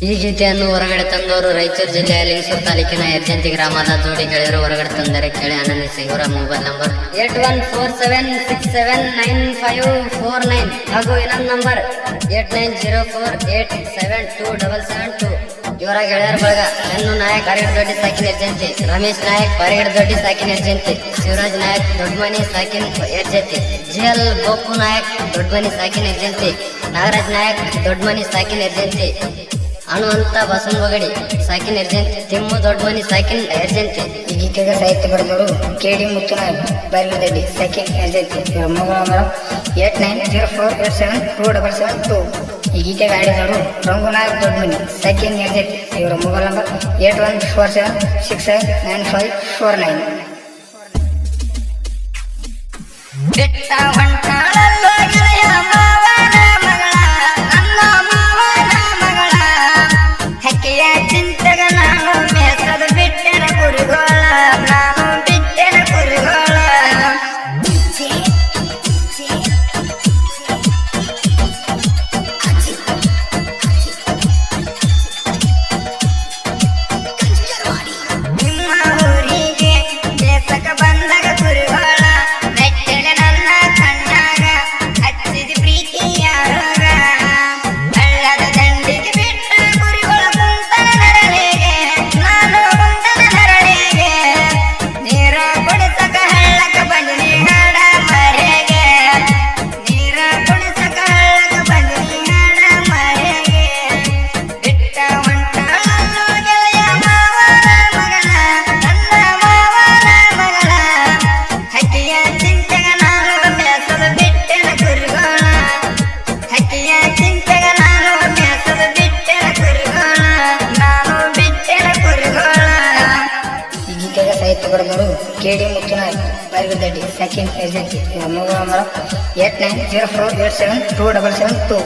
ಈ ಗೀತೆಯನ್ನು ಹೊರಗಡೆ ತಂದವರು ರಾಯಚೂರು ಜಿಲ್ಲೆಯ ಲಿಂಗಸೂರು ತಾಲೂಕಿನ ಯರ್ಜಂತಿ ಗ್ರಾಮದ ಜೋಡಿ ಗೆಳೆಯರು ಹೊರಗಡೆ ತಂದರೆ ಕೇಳಿ ಆನಂದಿಸಿ. ಇವರ ಮೊಬೈಲ್ ನಂಬರ್ 8147679549 ಹಾಗೂ ಇನ್ನೊಂದು ನಂಬರ್ 8904872772. ಇವರ ಗೆಳೆಯರ ಬಳಗ ಚನ್ನು ನಾಯಕ್ ಪರಿಗಡ ದೊಡ್ಡಿ ಸಾಕಿನ ಯರ್ಜಂತಿ, ರಮೇಶ್ ನಾಯಕ್ ಪರಿಗಡ ದೊಡ್ಡಿ ಸಾಕಿನ ಯರ್ಜಂತಿ, ಶಿವರಾಜ್ ನಾಯಕ್ ದೊಡ್ಡಮನಿ ಸಾಕಿನ ಯರ್ಜಂತಿ, ಜಿಎಲ್ ಗೋಪು ನಾಯಕ್ ದೊಡ್ಡಮನಿ ಸಾಕಿನ ಯರ್ಜಂತಿ, ನಾಗರಾಜ್ ನಾಯಕ್ ದೊಡ್ಡಮನಿ ಸಾಕಿನ ಯರ್ಜಂತಿ, ಹನುಮಂತ ಬಸವನಬಗಡಿ ಸಾಕಿನ ಯರ್ಜಂತಿ, ತಿಮ್ಮು ದೊಡ್ಡಮನಿ ಸಾಕಿನ ಯರ್ಜಂತಿ. ಈ ಗೀತೆಗೆ ಸಾಹಿತ್ಯ ಬರೆದವರು ಕೆಡಿ ಮುತ್ತುನಾಯಕ್ ಬಾರಿಗಡ್ಡಿ ಸಾಕಿನ ಯರ್ಜಂತಿ. ಇವರ ಮೊಬೈಲ್ ನಂಬರ್ 89048772. ಈ ಗೀತೆಗೆ ಆಡಿದವರು ರಂಗುನಾಯಕ್ ದೊಡ್ಡಮನಿ ಸಾಕಿನ ಯರ್ಜಂತಿ. ಇವರ ಮೊಬೈಲ್ ನಂಬರ್ 8147679549. ಸಾಹಿತ್ಯ ಬರೆದವರು ಕೆಡಿ ಮುತ್ತುನಾಯಕ್ ಬಾರಿಗಡ್ಡಿ ಸಾಕಿನ ಯರ್ಜಂತಿ. Mobile number 8904877277.